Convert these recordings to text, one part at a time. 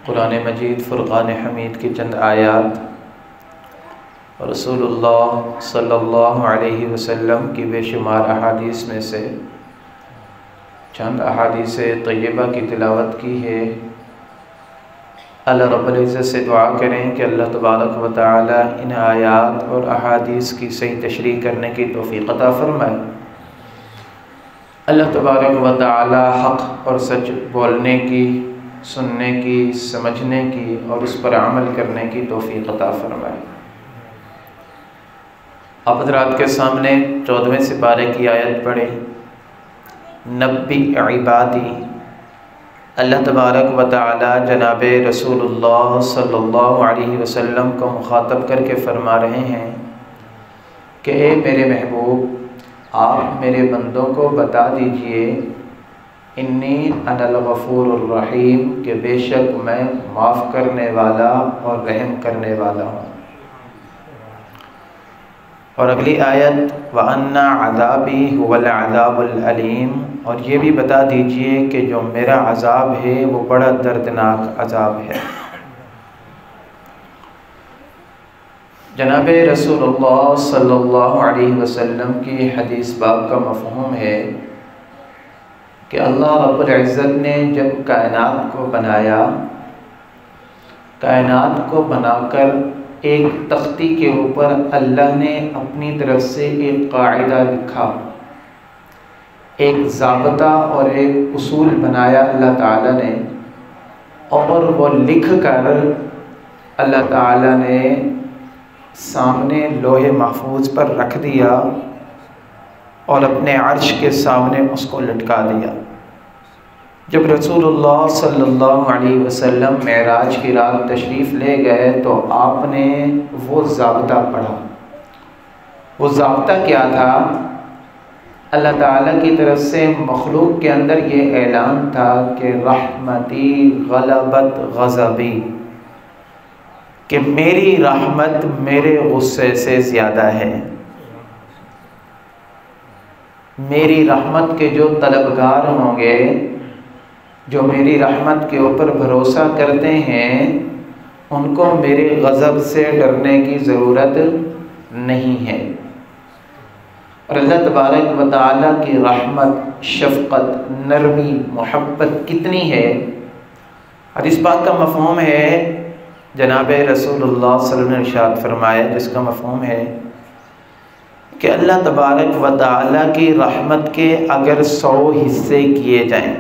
قرآن مجید فرقان حمید کی چند آیات اور رسول اللہ صلی اللہ علیہ وسلم کی بے شمار احادیث میں سے چند احادیث طیبہ کی تلاوت کی ہے۔ اللہ رب العزت سے دعا کریں کہ اللہ تبارک و تعالی ان آیات اور احادیث کی صحیح تشریح کرنے کی توفیق عطا فرمائے۔ اللہ تبارک و تعالی حق اور سچ بولنے کی، سننے کی، سمجھنے کی اور اس پر عمل کرنے کی توفیق عطا فرمائے۔ آپ حضرات کے سامنے 14ویں سپارے کی آیت پڑھیں، نبی عبادی۔ اللہ تبارک و تعالی جناب رسول اللہ صلی اللہ علیہ وسلم کو مخاطب کر کے فرما رہے ہیں کہ اے میرے محبوب، آپ میرے بندوں کو بتا دیجئے انی انا الغفور الرحیم، کہ بے شک میں معاف کرنے والا اور رحم کرنے والا ہوں۔ اور اگلی آیت وَأَنَّ عَذَابِي هُوَ الْعَذَابُ الْأَلِيمُ، اور یہ بھی بتا دیجئے کہ جو میرا عذاب ہے وہ بڑا دردناک عذاب ہے۔ جناب رسول اللہ صلی اللہ علیہ وسلم کی حدیث باب کا مفہوم ہے کہ اللہ رب العزت نے جب کائنات کو بنایا، کائنات کو بنا کر ایک تختی کے اوپر اللہ نے اپنی طرف سے ایک قاعدہ لکھا، ایک ضابطہ اور ایک اصول بنایا اللہ تعالیٰ نے، اور وہ لکھ کر اللہ تعالیٰ نے سامنے لوح محفوظ پر رکھ دیا اور اپنے عرش کے سامنے اس کو لٹکا دیا۔ جب رسول اللہ صلی اللہ علیہ وسلم معراج کی رات تشریف لے گئے تو آپ نے وہ ضابطہ پڑھا۔ وہ ضابطہ کیا تھا؟ اللہ تعالیٰ کی طرف سے مخلوق کے اندر یہ اعلان تھا کہ رحمتی غلبت غضبی، کہ میری رحمت میرے غصے سے زیادہ ہے۔ میری رحمت کے جو طلبگار ہوں گے، جو میری رحمت کے اوپر بھروسہ کرتے ہیں، ان کو میرے غضب سے ڈرنے کی ضرورت نہیں ہے۔ اور اللہ تبارک و تعالیٰ کی رحمت، شفقت، نرمی، محبت کتنی ہے۔ حدیث پاک کا مفہوم ہے، جناب رسول اللہ صلی اللہ علیہ وسلم نے ارشاد فرمایا، جس کا مفہوم ہے کہ اللہ تبارک و تعالیٰ کی رحمت کے اگر 100 حصے کیے جائیں،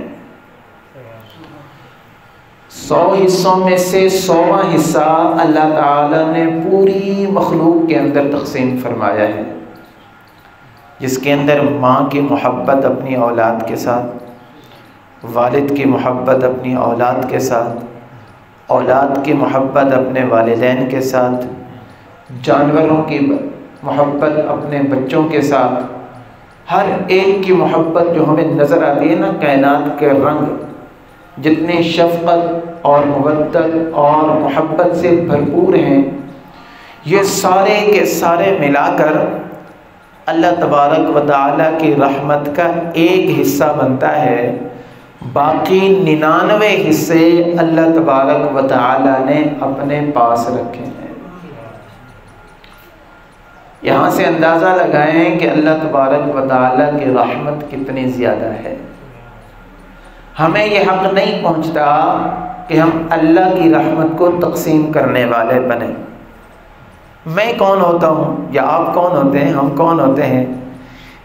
100 حصوں میں سے 100واں حصہ اللہ تعالیٰ نے پوری مخلوق کے اندر تقسیم فرمایا ہے، جس کے اندر ماں کی محبت اپنی اولاد کے ساتھ، والد کی محبت اپنی اولاد کے ساتھ، اولاد کی محبت اپنے والدین کے ساتھ، جانوروں کی محبت اپنے بچوں کے ساتھ، ہر ایک کی محبت جو ہمیں نظر آتی ہے نا، کائنات کے رنگ جتنے شفقت اور مودت اور محبت سے بھرپور ہیں، یہ سارے کے سارے ملا کر اللہ تبارک و تعالیٰ کی رحمت کا ایک حصہ بنتا ہے۔ باقی 99 حصے اللہ تبارک و تعالیٰ نے اپنے پاس رکھے ہیں۔ یہاں سے اندازہ لگائیں کہ اللہ تبارک و تعالیٰ کی رحمت کتنی زیادہ ہے۔ ہمیں یہ حق نہیں پہنچتا کہ ہم اللہ کی رحمت کو تقسیم کرنے والے بنیں۔ میں کون ہوتا ہوں یا آپ کون ہوتے ہیں، ہم کون ہوتے ہیں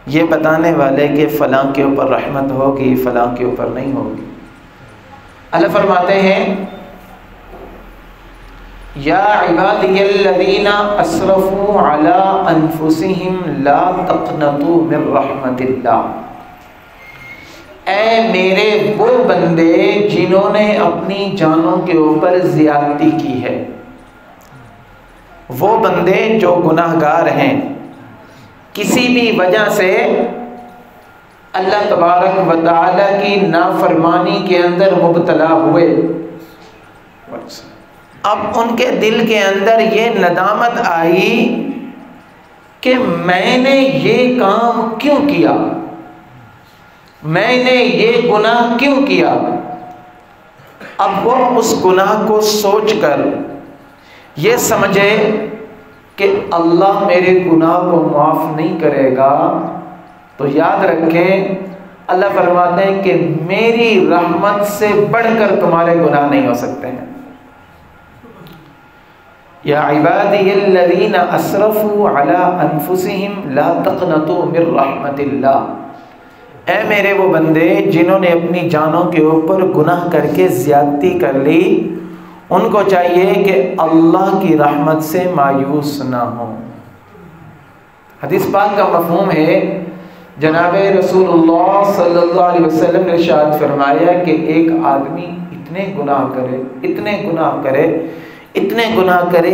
یہ بتانے والے کہ فلاں کے اوپر رحمت ہوگی، فلاں کے اوپر نہیں ہوگی۔ اللہ فرماتے ہیں یا عبادی الذین اسرفوا علی انفسہم لا تقنطوا من رحمت اللہ، اے میرے وہ بندے جنہوں نے اپنی جانوں کے اوپر زیادتی کی ہے، وہ بندے جو گناہگار ہیں، کسی بھی وجہ سے اللہ تبارک و تعالیٰ کی نافرمانی کے اندر مبتلا ہوئے، اب ان کے دل کے اندر یہ ندامت آئی کہ میں نے یہ کام کیوں کیا، میں نے یہ گناہ کیوں کیا، اب وہ اس گناہ کو سوچ کر یہ سمجھے کہ اللہ میرے گناہ کو معاف نہیں کرے گا، تو یاد رکھیں اللہ فرماتے ہیں کہ میری رحمت سے بڑھ کر تمہارے گناہ نہیں ہو سکتے ہیں۔ یا عبادی الذین اسرفوا علی انفسہم لا تقنطوا من رحمت اللہ، اے میرے وہ بندے جنہوں نے اپنی جانوں کے اوپر گناہ کر کے زیادتی کر لی، ان کو چاہیے کہ اللہ کی رحمت سے مایوس نہ ہوں۔ حدیث پاک کا مفہوم ہے، جناب رسول اللہ صلی اللہ علیہ وسلم نے ارشاد فرمایا کہ ایک آدمی اتنے گناہ کرے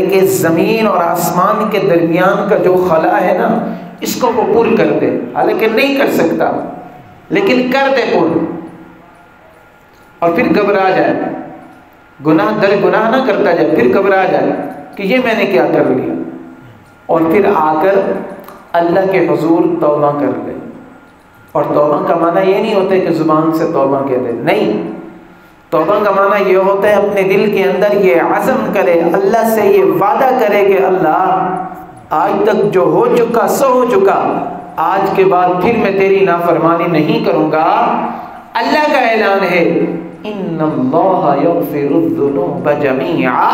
کہ زمین اور آسمان کے درمیان کا جو خلا ہے نا، اس کو وہ پر کر دے، حالانکہ نہیں کر سکتا لیکن کر دے پر، اور پھر گھبرا جائے، گناہ در گناہ نہ کرتا جائے، پھر گھبرا جائے کہ یہ میں نے کیا کر لیا، اور پھر آ کر اللہ کے حضور توبہ کر لے۔ اور توبہ کا معنی یہ نہیں ہوتا کہ زبان سے توبہ کہہ دے، نہیں، توبہ کا معنی یہ ہوتا ہے اپنے دل کے اندر یہ عزم کرے، اللہ سے یہ وعدہ کرے کہ اللہ آج تک جو ہو چکا سو ہو چکا، آج کے بعد پھر میں تیری نافرمانی نہیں کروں گا۔ اللہ کا اعلان ہے ان اللہ یغفر الذنوب جمیعا،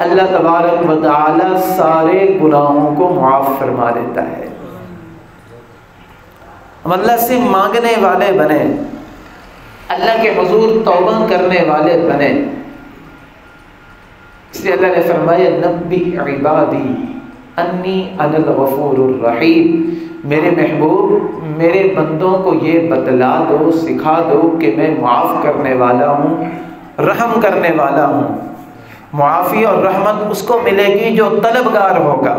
اللہ تبارک و تعالی سارے گناہوں کو معاف فرما دیتا ہے۔ ہم اللہ سے مانگنے والے بنے، اللہ کے حضور توبہ کرنے والے بنے، اس لیے اللہ نے فرمایا نبی عبادی انی انا الغفور الرحیم، میرے محبوب میرے بندوں کو یہ بتلا دو، سکھا دو کہ میں معاف کرنے والا ہوں، رحم کرنے والا ہوں۔ معافی اور رحمت اس کو ملے گی جو طلبگار ہوگا،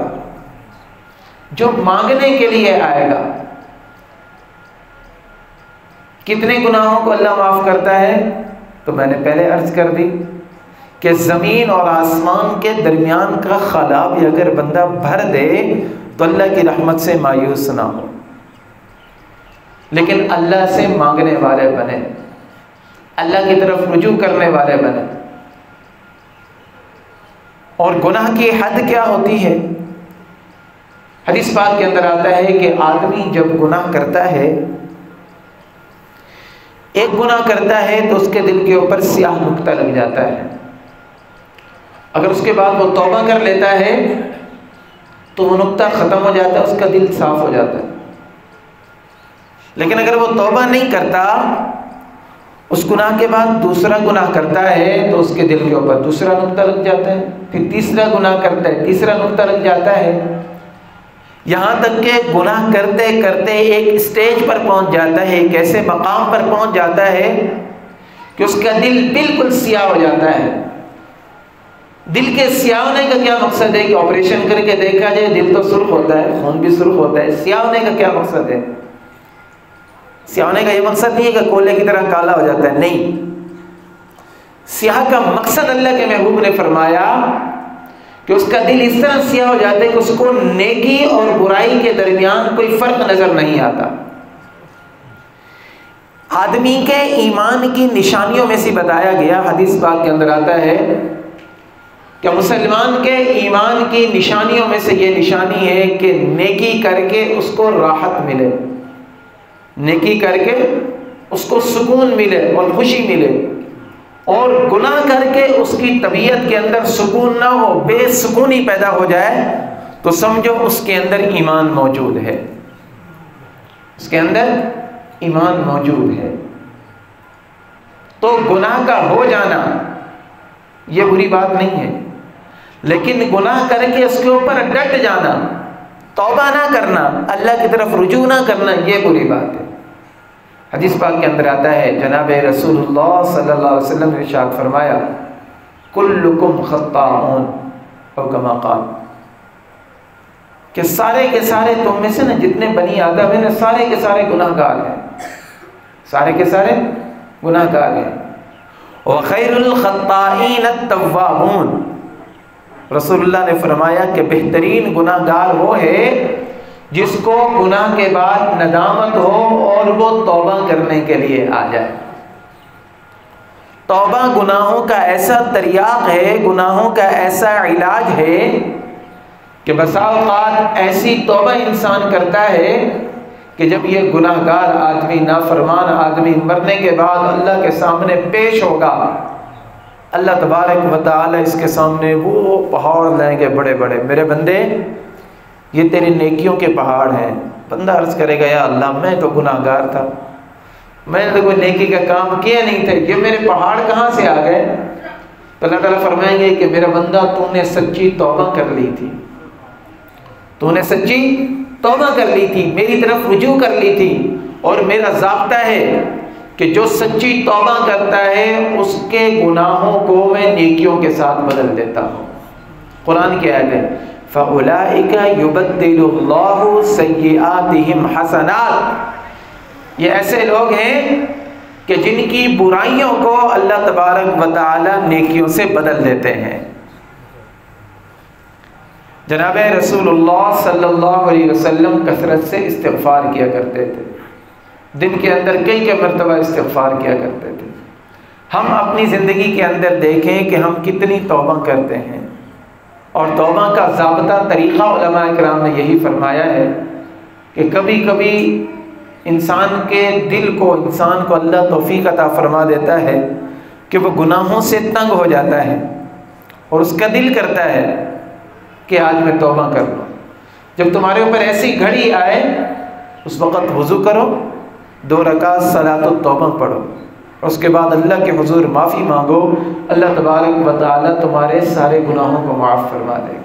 جو مانگنے کے لیے آئے گا۔ کتنے گناہوں کو اللہ معاف کرتا ہے؟ تو میں نے پہلے عرض کر دی کہ زمین اور آسمان کے درمیان کا خلا بھی اگر بندہ بھر دے تو اللہ کی رحمت سے مایوس نہ ہو، لیکن اللہ سے مانگنے والے بنے، اللہ کی طرف رجوع کرنے والے بنے۔ اور گناہ کی حد کیا ہوتی ہے؟ حدیث پاک کے اندر آتا ہے کہ آدمی جب گناہ کرتا ہے، ایک گناہ کرتا ہے تو اس کے دل کے اوپر سیاہ نقطہ لگ جاتا ہے، اگر اس کے بعد وہ توبہ کر لیتا ہے تو وہ نقطہ ختم ہو جاتا ہے، اس کا دل صاف ہو جاتا ہے۔ لیکن اگر وہ توبہ نہیں کرتا، اس گناہ کے بعد دوسرا گناہ کرتا ہے تو اس کے دل کے اوپر دوسرا نقطہ لگ جاتا ہے، پھر تیسرا گناہ کرتا ہے، تیسرا نقطہ لگ جاتا ہے، یہاں تک کہ گناہ کرتے کرتے ایک اسٹیج پر پہنچ جاتا ہے، ایک ایسے مقام پر پہنچ جاتا ہے کہ اس کا دل بالکل سیاہ ہو جاتا ہے۔ دل کے سیاہ ہونے کا کیا مقصد ہے کہ آپریشن کر کے دیکھا جائے دل تو سرخ ہوتا ہے، خون بھی سرخ ہوتا ہے، سیاہ ہونے کا کیا مقصد ہے؟ سیاہ ہونے کا یہ مقصد نہیں ہے کہ کولے کی طرح کالا ہو جاتا ہے، نہیں، سیاہ کا مقصد اللہ کے محبوب نے فرمایا کہ اس کا دل اس طرح سیاہ ہو جاتا ہے کہ اس کو نیکی اور برائی کے درمیان کوئی فرق نظر نہیں آتا۔ آدمی کے ایمان کی نشانیوں میں سے بتایا گیا، حدیث پاک کے اندر آتا ہے کہ مسلمان کے ایمان کی نشانیوں میں سے یہ نشانی ہے کہ نیکی کر کے اس کو راحت ملے، نیکی کر کے اس کو سکون ملے اور خوشی ملے، اور گناہ کر کے اس کی طبیعت کے اندر سکون نہ ہو، بے سکونی پیدا ہو جائے، تو سمجھو اس کے اندر ایمان موجود ہے، اس کے اندر ایمان موجود ہے۔ تو گناہ کا ہو جانا یہ بری بات نہیں ہے، لیکن گناہ کر کے اس کے اوپر ڈٹ جانا، توبہ نہ کرنا، اللہ کی طرف رجوع نہ کرنا، یہ بری بات ہے۔ حدیث پاک کے اندر آتا ہے، جناب رسول اللہ صلی اللہ علیہ وسلم نے ارشاد فرمایا کلکم خطاؤن، او کما قال، کہ سارے کے سارے تم میں سے نا جتنے بنی آدم ہیں نا، سارے کے سارے گناہ گار ہیں، سارے کے سارے گناہ گار ہیں۔ وخیر الخطائین التوابون، رسول اللہ نے فرمایا کہ بہترین گناہ گار وہ ہے جس کو گناہ کے بعد ندامت ہو اور وہ توبہ کرنے کے لیے آ جائے۔ توبہ گناہوں کا ایسا تریاق ہے، گناہوں کا ایسا علاج ہے کہ بسا اوقات ایسی توبہ انسان کرتا ہے کہ جب یہ گناہ گار آدمی، نافرمان آدمی مرنے کے بعد اللہ کے سامنے پیش ہوگا، اللہ تبارک و تعالی اس کے سامنے وہ پہاڑ لائیں گے بڑے بڑے، میرے بندے یہ تیری نیکیوں کے پہاڑ ہیں۔ بندہ عرض کرے گا یا اللہ میں تو گناہ گار تھا، میں نے تو کوئی نیکی کا کام کیا نہیں تھا، یہ میرے پہاڑ کہاں سے آ گئے؟ تو اللہ تعالیٰ فرمائیں گے کہ میرا بندہ تو نے سچی توبہ کر لی تھی، تو نے سچی توبہ کر لی تھی، میری طرف رجوع کر لی تھی، اور میرا ضابطہ ہے کہ جو سچی توبہ کرتا ہے اس کے گناہوں کو میں نیکیوں کے ساتھ بدل دیتا ہوں۔ قرآن کی آیت ہے فَأُولَئِكَ يُبَدِّلُ اللَّهُ سَيِّئَاتِهِمْ حَسَنَاتٍ، یہ ایسے لوگ ہیں کہ جن کی برائیوں کو اللہ تبارک و تعالی نیکیوں سے بدل دیتے ہیں۔ جناب رسول اللہ صلی اللہ علیہ وسلم کثرت سے استغفار کیا کرتے تھے، دن کے اندر کئی مرتبہ استغفار کیا کرتے تھے۔ ہم اپنی زندگی کے اندر دیکھیں کہ ہم کتنی توبہ کرتے ہیں، اور توبہ کا ضابطہ طریقہ علماء کرام نے یہی فرمایا ہے کہ کبھی کبھی انسان کے دل کو، انسان کو اللہ توفیق عطا فرما دیتا ہے کہ وہ گناہوں سے تنگ ہو جاتا ہے، اور اس کا دل کرتا ہے کہ آج میں توبہ کر لوں۔ جب تمہارے اوپر ایسی گھڑی آئے اس وقت وضو کرو، 2 رکعت صلاۃ التوبہ پڑھو، اور اس کے بعد اللہ کے حضور معافی مانگو، اللہ تبارک و تعالی تمہارے سارے گناہوں کو معاف فرما دے گا۔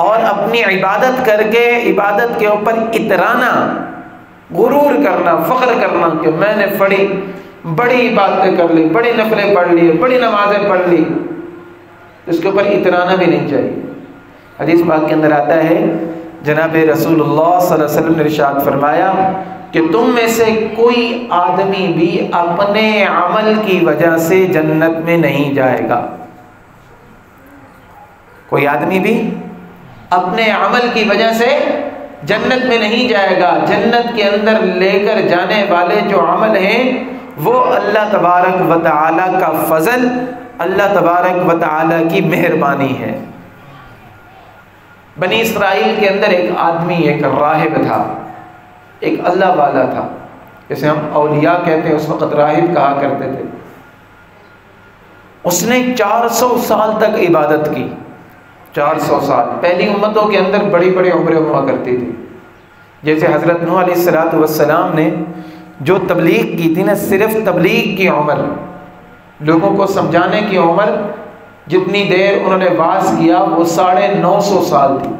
اور اپنی عبادت کر کے عبادت کے اوپر اترانا، غرور کرنا، فخر کرنا کہ میں نے بڑی عبادتیں کر لی، بڑی نفلیں پڑھ لی، بڑی نمازیں پڑھ لی، اس کے اوپر اترانا بھی نہیں چاہیے۔ حدیث پاک کے اندر آتا ہے جناب رسول اللہ صلی اللہ علیہ وسلم نے ارشاد فرمایا کہ تم میں سے کوئی آدمی بھی اپنے عمل کی وجہ سے جنت میں نہیں جائے گا، کوئی آدمی بھی اپنے عمل کی وجہ سے جنت میں نہیں جائے گا۔ جنت کے اندر لے کر جانے والے جو عمل ہیں وہ اللہ تبارک و تعالی کا فضل، اللہ تبارک و تعالی کی مہربانی ہے۔ بنی اسرائیل کے اندر ایک آدمی، ایک راہب تھا، ایک اللہ والا تھا، جیسے ہم اولیاء کہتے ہیں، اس وقت راہب کہا کرتے تھے۔ اس نے 400 سال تک عبادت کی، 400 سال۔ پہلی امتوں کے اندر بڑی بڑی عمریں ہوا کرتی تھی، جیسے حضرت نوح علیہ السلام نے جو تبلیغ کی تھی نا، صرف تبلیغ کی عمر، لوگوں کو سمجھانے کی عمر، جتنی دیر انہوں نے واعظ کیا وہ 950 سال تھی۔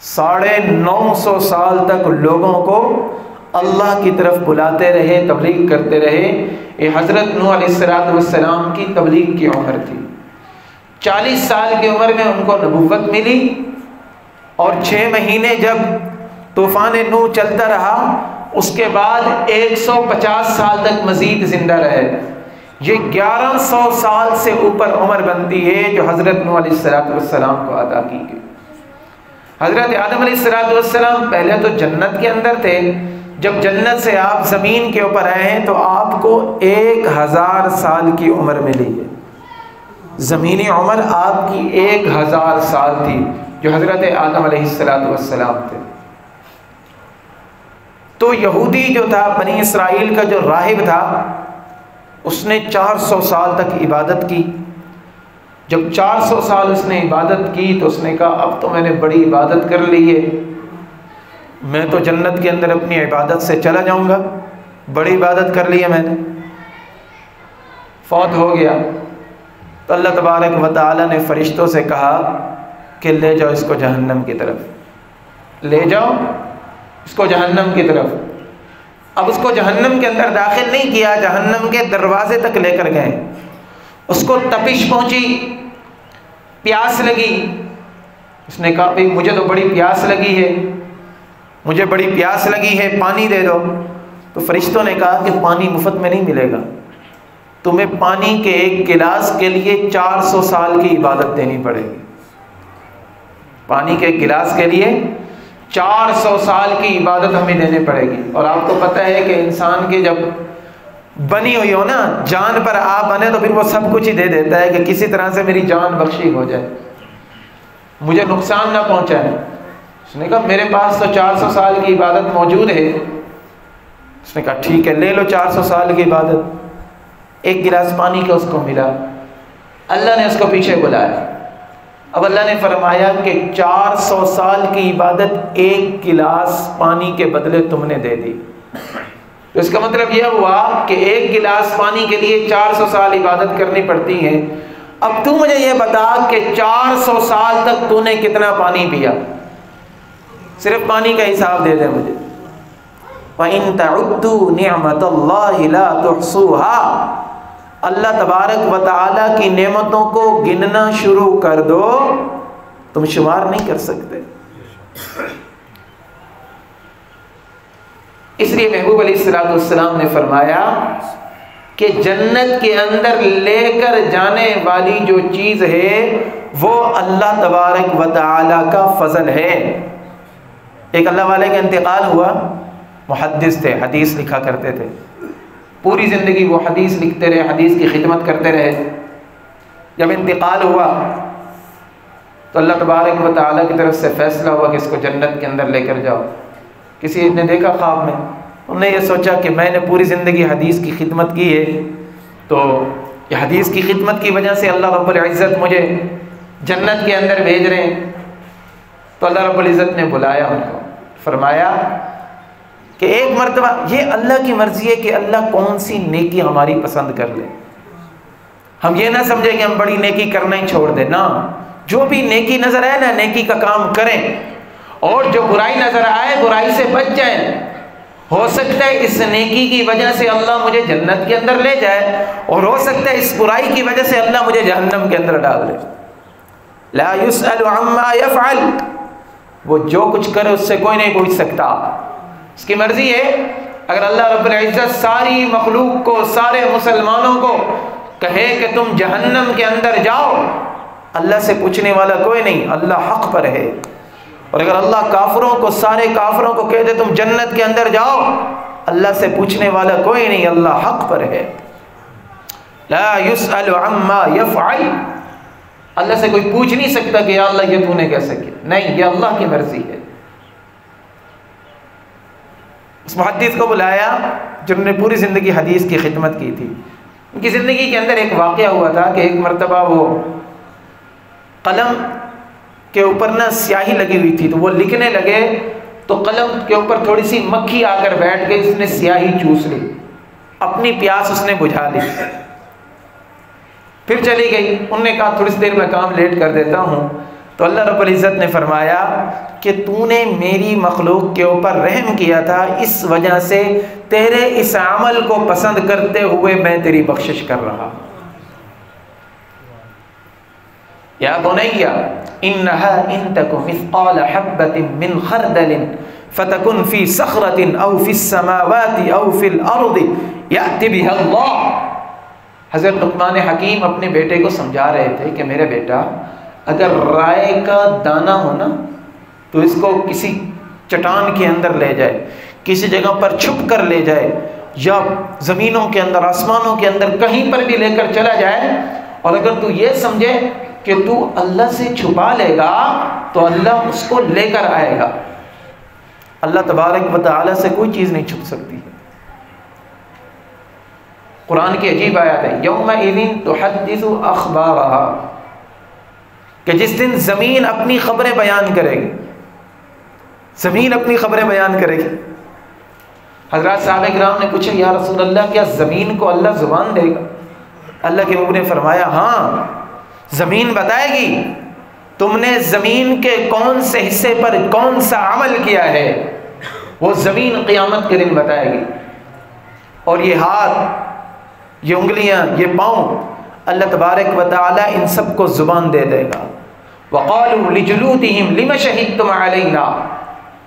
950 سال تک لوگوں کو اللہ کی طرف بلاتے رہے، تبلیغ کرتے رہے۔ یہ حضرت نوح علیہ السلام کی تبلیغ کی عمر تھی۔ 40 سال کی عمر میں ان کو نبوت ملی، اور 6 مہینے جب طوفان نوح چلتا رہا، اس کے بعد 150 سال تک مزید زندہ رہے۔ یہ 1100 سال سے اوپر عمر بنتی ہے جو حضرت نوح علیہ السلام کو عطا کی گئی۔ حضرت آدم علیہ السلام پہلے تو جنت کے اندر تھے، جب جنت سے آپ زمین کے اوپر آئے ہیں تو آپ کو 1000 سال کی عمر ملی ہے۔ زمینی عمر آپ کی 1000 سال تھی جو حضرت آدم علیہ السلام تھے۔ تو یہودی جو تھا، بنی اسرائیل کا جو راہب تھا، اس نے 400 سال تک عبادت کی۔ جب 400 سال اس نے عبادت کی تو اس نے کہا اب تو میں نے بڑی عبادت کر لی ہے، میں تو جنت کے اندر اپنی عبادت سے چلا جاؤں گا، بڑی عبادت کر لی ہے میں نے۔ فوت ہو گیا تو اللہ تبارک و تعالی نے فرشتوں سے کہا کہ لے جاؤ اس کو جہنم کی طرف، لے جاؤ اس کو جہنم کی طرف۔ اب اس کو جہنم کے اندر داخل نہیں کیا، جہنم کے دروازے تک لے کر گئے۔ اس کو تپش پہنچی، پیاس لگی، اس نے کہا بھئی مجھے تو بڑی پیاس لگی ہے، مجھے بڑی پیاس لگی ہے، پانی دے دو۔ تو فرشتوں نے کہا کہ پانی مفت میں نہیں ملے گا، تمہیں پانی کے ایک گلاس کے لیے 400 سال کی عبادت دینی پڑے گی۔ پانی کے ایک گلاس کے لیے 400 سال کی عبادت ہمیں دینے پڑے گی۔ اور آپ کو پتہ ہے کہ انسان کے جب بنی ہوئی ہو نا، جان پر آ بنے تو پھر وہ سب کچھ ہی دے دیتا ہے کہ کسی طرح سے میری جان بخشی ہو جائے، مجھے نقصان نہ پہنچائے۔ اس نے کہا میرے پاس تو 400 سال کی عبادت موجود ہے۔ اس نے کہا ٹھیک ہے لے لو 400 سال کی عبادت۔ ایک گلاس پانی کا اس کو ملا، اللہ نے اس کو پیچھے بلایا۔ اب اللہ نے فرمایا کہ 400 سال کی عبادت ایک گلاس پانی کے بدلے تم نے دے دی۔ تو اس کا مطلب یہ ہوا کہ ایک گلاس پانی کے لیے 400 سال عبادت کرنی پڑتی ہے۔ اب تو مجھے یہ بتا کہ 400 سال تک تو نے کتنا پانی پیا، صرف پانی کا حساب دے دے مجھے۔ وَإِن تَعُدُّوا نِعْمَةَ اللَّهِ لَا تُحْصُوهَا، اللہ تبارک و تعالیٰ کی نعمتوں کو گننا شروع کر دو تم شمار نہیں کر سکتے۔ اس لیے محبوب علیہ السلام نے فرمایا کہ جنت کے اندر لے کر جانے والی جو چیز ہے وہ اللہ تبارک و تعالیٰ کا فضل ہے۔ ایک اللہ والے کا انتقال ہوا، محدث تھے، حدیث لکھا کرتے تھے، پوری زندگی وہ حدیث لکھتے رہے، حدیث کی خدمت کرتے رہے۔ جب انتقال ہوا تو اللہ تبارک و تعالیٰ کی طرف سے فیصلہ ہوا کہ اس کو جنت کے اندر لے کر جاؤ۔ کسی نے دیکھا خواب میں، انہوں نے یہ سوچا کہ میں نے پوری زندگی حدیث کی خدمت کی ہے، تو یہ حدیث کی خدمت کی وجہ سے اللہ رب العزت مجھے جنت کے اندر بھیج رہے ہیں۔ تو اللہ رب العزت نے بلایا ان کو، فرمایا کہ ایک مرتبہ یہ اللہ کی مرضی ہے کہ اللہ کون سی نیکی ہماری پسند کر لے۔ ہم یہ نہ سمجھیں کہ ہم بڑی نیکی کرنا ہی چھوڑ دیں، نہ، جو بھی نیکی نظر آئے نا نیکی کا کام کریں، اور جو برائی نظر آئے برائی سے بچ جائیں۔ ہو سکتا ہے اس نیکی کی وجہ سے اللہ مجھے جنت کے اندر لے جائے، اور ہو سکتا ہے اس برائی کی وجہ سے اللہ مجھے جہنم کے اندر ڈال دے۔ لا يسأل عما يفعل، وہ جو کچھ کرے اس سے کوئی نہیں پوچھ سکتا، اس کی مرضی ہے۔ اگر اللہ رب العزت ساری مخلوق کو، سارے مسلمانوں کو کہے کہ تم جہنم کے اندر جاؤ، اللہ سے پوچھنے والا کوئی نہیں، اللہ حق پر ہے۔ اور اگر اللہ کافروں کو، سارے کافروں کو کہہ دے تم جنت کے اندر جاؤ، اللہ سے پوچھنے والا کوئی نہیں، اللہ حق پر ہے۔ لا يسأل عما يفعل، اللہ سے کوئی پوچھ نہیں سکتا کہ یا اللہ یہ تو نے کیسے کیا، نہیں، یہ اللہ کی مرضی ہے۔ اس محدث کو بلایا جنہوں نے پوری زندگی حدیث کی خدمت کی تھی۔ ان کی زندگی کے اندر ایک واقعہ ہوا تھا کہ ایک مرتبہ وہ قلم کے اوپر نا سیاہی لگی ہوئی تھی، تو وہ لکھنے لگے تو قلم کے اوپر تھوڑی سی مکھی آ کر بیٹھ گئی، اس نے سیاہی چوس لی، اپنی پیاس اس نے بجھا لی، پھر چلی گئی۔ انہوں نے کہا تھوڑی سی دیر میں کام لیٹ کر دیتا ہوں۔ تو اللہ رب العزت نے فرمایا کہ تو نے میری مخلوق کے اوپر رحم کیا تھا، اس وجہ سے تیرے اس عمل کو پسند کرتے ہوئے میں تیری بخشش کر رہا۔ یا بنی انها ان تک مثقال حبۃ من خردل فتکن فی صخرۃ او فی السماوات او فی الارض یأت بها اللہ۔ حضرت لقمان حکیم اپنے بیٹے کو سمجھا رہے تھے کہ میرے بیٹا، اگر رائے کا دانہ ہو نا تو اس کو کسی چٹان کے اندر لے جائے، کسی جگہ پر چھپ کر لے جائے، یا زمینوں کے اندر، آسمانوں کے اندر کہیں پر بھی لے کر چلا جائے، اور اگر تو یہ سمجھے کہ تو اللہ سے چھپا لے گا تو اللہ اس کو لے کر آئے گا۔ اللہ تبارک و تعالی سے کوئی چیز نہیں چھپ سکتی ہے۔ قرآن کی عجیب آیات ہے، یومئذ تحدث اخبارها، کہ جس دن زمین اپنی خبریں بیان کرے گی، زمین اپنی خبریں بیان کرے گی۔ حضرات صحابہ کرام نے پوچھا یا رسول اللہ کیا زمین کو اللہ زبان دے گا؟ اللہ کے نبی نے فرمایا ہاں، زمین بتائے گی تم نے زمین کے کون سے حصے پر کون سا عمل کیا ہے، وہ زمین قیامت کے دن بتائے گی۔ اور یہ ہاتھ، یہ انگلیاں، یہ پاؤں، اللہ تبارک و تعالی ان سب کو زبان دے دے گا۔ وَقَالُوا لِجُلُودِهِمْ لِمَ شَهِدتُّمْ عَلَيْنَا،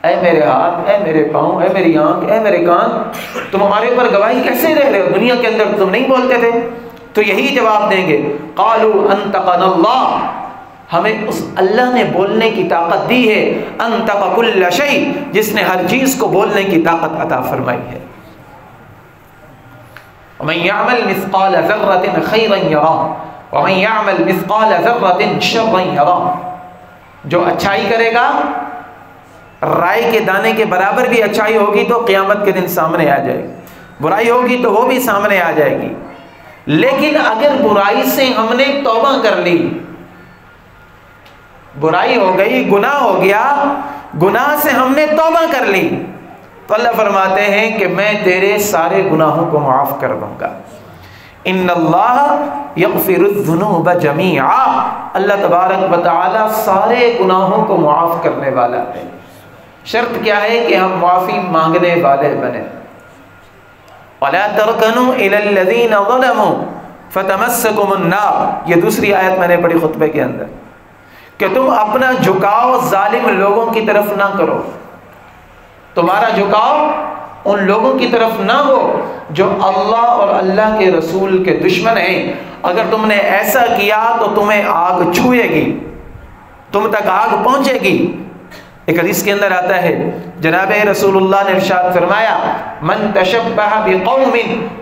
اے میرے ہاتھ، اے میرے پاؤں، اے میری آنکھ، اے میرے کان، تم ہمارے اوپر گواہی کیسے دے رہے ہو؟ دنیا کے اندر تم نہیں بولتے تھے۔ تو یہی جواب دیں گے، قَالُوا أَنْطَقَنَا اللَّهُ، ہمیں اس اللہ نے بولنے کی طاقت دی ہے، أَنْطَقَ كُلَّ شَيْءٍ، جس نے ہر چیز کو بولنے کی طاقت عطا فرمائی ہے۔ ومن يعمل مثقال ذرة خيرا يره ومن يعمل مثقال ذرة شرا يره. جو اچھائی کرے گا رائے کے دانے کے برابر بھی اچھائی ہوگی تو قیامت کے دن سامنے آ جائے گی، برائی ہوگی تو وہ بھی سامنے آ جائے گی. لیکن اگر برائی سے ہم نے توبہ کر لی، برائی ہو گئی، گناہ ہو گیا، گناہ سے ہم نے توبہ کر لی، تو اللہ فرماتے ہیں کہ میں تیرے سارے گناہوں کو معاف کر دوں گا. ان اللہ یغفر الذنوب جمیعا، اللہ تبارک و تعالی سارے گناہوں کو معاف کرنے والا ہے. شرط کیا ہے کہ ہم معافی مانگنے والے بنیں. وَلَا تَرْكَنُوا إِلَى الَّذِينَ ظَلَمُوا فَتَمَسَّكُمُ النَّارُ. یہ دوسری آیت میں نے پڑھی خطبے کے اندر کہ تم اپنا جھکاؤ ظالم لوگوں کی طرف نہ کرو، تمہارا جھکاؤ ان لوگوں کی طرف نہ ہو جو اللہ اور اللہ کے رسول کے دشمن ہیں. اگر تم نے ایسا کیا تو تمہیں آگ چھوئے گی، تم تک آگ پہنچے گی. ایک حدیث کے اندر آتا ہے جناب رسول اللہ نے ارشاد فرمایا من تشبہ بقوم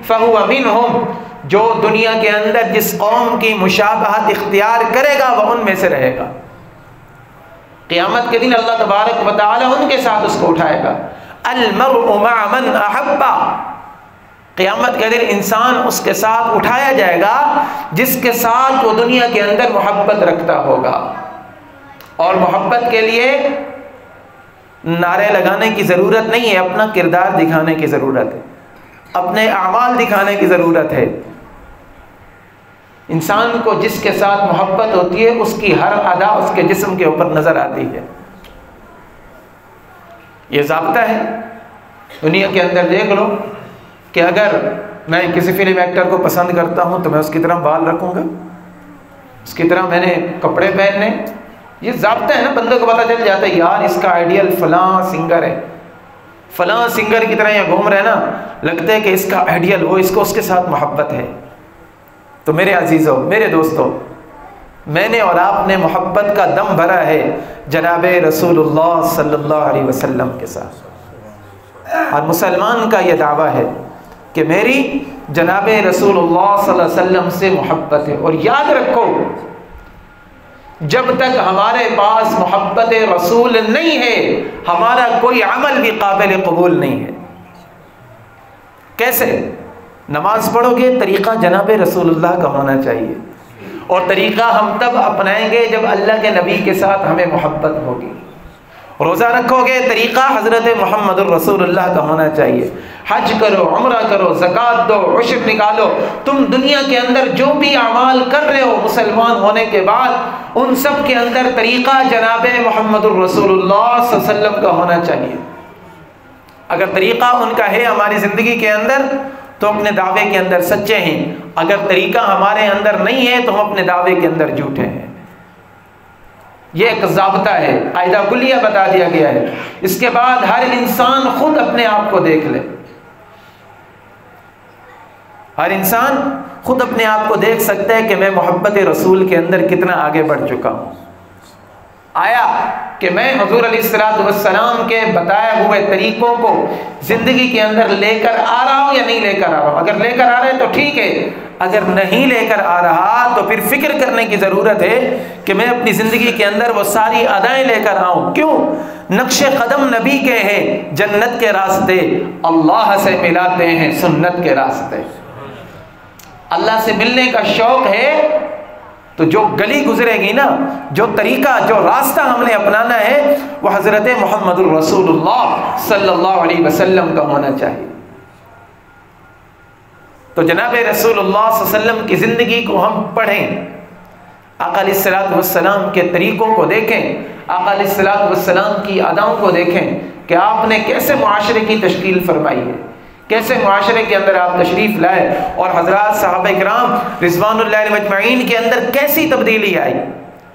فہو منہم، جو دنیا کے اندر جس قوم کی مشابہت اختیار کرے گا وہ ان میں سے رہے گا. قیامت کے دن اللہ تبارک و تعالی ان کے ساتھ اس کو اٹھائے گا. المرء مع من احب، قیامت کے دن انسان اس کے ساتھ اٹھایا جائے گا جس کے ساتھ وہ دنیا کے اندر محبت رکھتا ہوگا. اور محبت کے لیے نعرے لگانے کی ضرورت نہیں ہے، اپنا کردار دکھانے کی ضرورت ہے، اپنے اعمال دکھانے کی ضرورت ہے. انسان کو جس کے ساتھ محبت ہوتی ہے اس کی ہر ادا اس کے جسم کے اوپر نظر آتی ہے. یہ ضابطہ ہے. دنیا کے اندر دیکھ لو کہ اگر میں کسی فلم ایکٹر کو پسند کرتا ہوں تو میں اس کی طرح بال رکھوں گا، اس کی طرح میں نے کپڑے پہننے. یہ ضابطہ ہے نا، بندوں کو پتہ چل جاتا ہے یار اس کا آئیڈیل فلاں سنگر ہے، فلاں سنگر کی طرح یہ گھوم رہے نا، لگتا ہے کہ اس کا آئیڈیل ہو، اس کو اس کے ساتھ محبت ہے. تو میرے عزیزوں، میرے دوستوں، میں نے اور آپ نے محبت کا دم بھرا ہے جناب رسول اللہ صلی اللہ علیہ وسلم کے ساتھ. اور مسلمان کا یہ دعویٰ ہے کہ میری جناب رسول اللہ صلی اللہ علیہ وسلم سے محبت ہے. اور یاد رکھو جب تک ہمارے پاس محبت رسول نہیں ہے ہمارا کوئی عمل بھی قابل قبول نہیں ہے. کیسے؟ نماز پڑھو گے طریقہ جناب رسول اللہ کا ہونا چاہیے، اور طریقہ ہم تب اپنائیں گے جب اللہ کے نبی کے ساتھ ہمیں محبت ہوگی. روزہ رکھو گے طریقہ حضرت محمد الرسول اللہ کا ہونا چاہیے. حج کرو، عمرہ کرو، زکوٰۃ دو، عشر نکالو. تم دنیا کے اندر جو بھی اعمال کر رہے ہو مسلمان ہونے کے بعد ان سب کے اندر طریقہ جناب محمد الرسول اللہ صلی اللہ علیہ وسلم کا ہونا چاہیے. اگر طریقہ ان کا ہے ہماری زندگی کے اندر تو اپنے دعوے کے اندر سچے ہیں، اگر طریقہ ہمارے اندر نہیں ہے تو ہم اپنے دعوے کے اندر جھوٹے ہیں. یہ ایک ضابطہ ہے، قاعدہ کلیہ بتا دیا گیا ہے. اس کے بعد ہر انسان خود اپنے آپ کو دیکھ لے، ہر انسان خود اپنے آپ کو دیکھ سکتا ہے کہ میں محبت رسول کے اندر کتنا آگے بڑھ چکا ہوں. آیا کہ میں حضور علیہ الصلوۃ والسلام کے بتائے ہوئے طریقوں کو زندگی کے اندر لے کر آ رہا ہوں یا نہیں لے کر آ رہا ہوں؟ اگر لے کر آ رہے ہیں تو ٹھیک ہے، اگر نہیں لے کر آ رہا تو پھر فکر کرنے کی ضرورت ہے کہ میں اپنی زندگی کے اندر وہ ساری ادائیں لے کر آؤں. کیوں؟ نقش قدم نبی کے ہیں، جنت کے راستے اللہ سے ملاتے ہیں سنت کے راستے. اللہ سے ملنے کا شوق ہے تو جو گلی گزرے گی نا، جو طریقہ، جو راستہ ہم نے اپنانا ہے وہ حضرت محمد الرسول اللہ صلی اللہ علیہ وسلم کا ہونا چاہیے. تو جناب رسول اللہ صلی اللہ علیہ وسلم کی زندگی کو ہم پڑھیں، آقا علیہ الصلوۃ والسلام کے طریقوں کو دیکھیں، آقا علیہ الصلوۃ والسلام کی اداؤں کو دیکھیں کہ آپ نے کیسے معاشرے کی تشکیل فرمائی ہے، کیسے معاشرے کے اندر آپ تشریف لائے، اور حضرات صحابہ کرام رضوان اللہ علیہم اجمعین کے اندر کیسی تبدیلی آئی.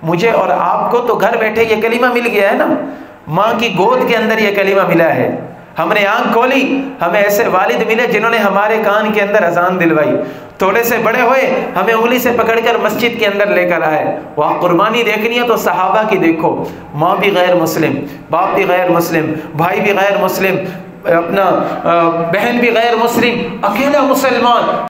مجھے اور آپ کو تو گھر بیٹھے یہ کلمہ مل گیا ہے نا، ماں کی گود کے اندر یہ کلمہ ملا ہے. ہم نے آنکھ کھولی، ہمیں ایسے والد ملے جنہوں نے ہمارے کان کے اندر اذان دلوائی. تھوڑے سے بڑے ہوئے ہمیں انگلی سے پکڑ کر مسجد کے اندر لے کر آئے. وہاں قربانی دیکھنی ہے تو صحابہ کی دیکھو، ماں بھی غیر مسلم، باپ بھی غیر مسلم، بھائی بھی غیر مسلم، اپنا بہن بھی غیر مسلم، اکیلا مسلمان.